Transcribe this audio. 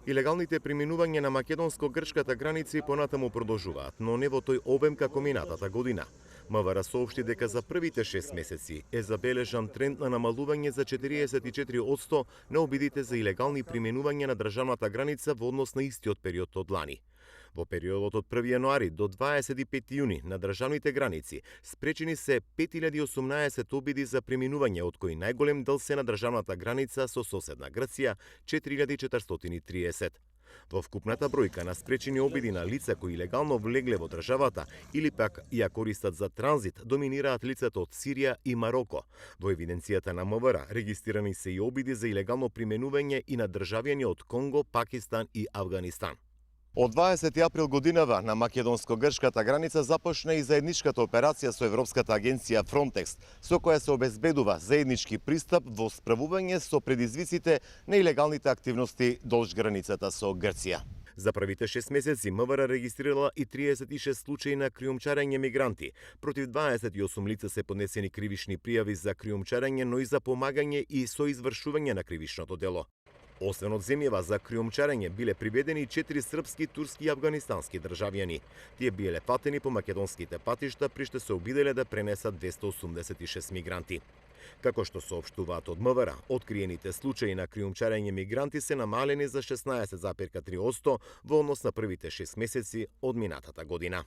Илегалните преминувања на македонско-грчката граница и понатаму продолжуваат, но не во тој обем како минатата година. МВР соопшти дека за првите 6 месеци е забележан тренд на намалување за 44% на обидите за илегални преминувања на државната граница во однос на истиот период од лани. Во периодот од 1 јануари до 25 јуни на државните граници спречени се 5018 обиди за преминување, од кои најголем дел се на државната граница со соседна Грција 4430. Во вкупната бројка на спречени обиди на лица кои легално влегле во државата или пак ја користат за транзит, доминираат лицата од Сирија и Мароко. Во евиденцијата на МВР регистрирани се и обиди за илегално применување и на државјани од Конго, Пакистан и Авганистан. Од 20 април годинава на македонско-грчката граница започна и заедничката операција со Европската агенција Frontex, со која се обезбедува заеднички пристап во справување со предизвиците на илегалните активности долж границата со Грција. За првите 6 месеци МВР регистрирала и 36 случаи на криумчарење мигранти. Против 28 лица се поднесени кривични пријави за криумчарење, но и за помагање и соизвршување на кривичното дело. Освен од земјава за криумчарење биле приведени 4 српски, турски и авганистански државјани. Тие биле фатени по македонските патишта, при што се обиделе да пренесат 286 мигранти. Како што соопштуваат од МВР, откриените случаи на криумчарење мигранти се намалени за 16,3% во однос на првите 6 месеци од минатата година.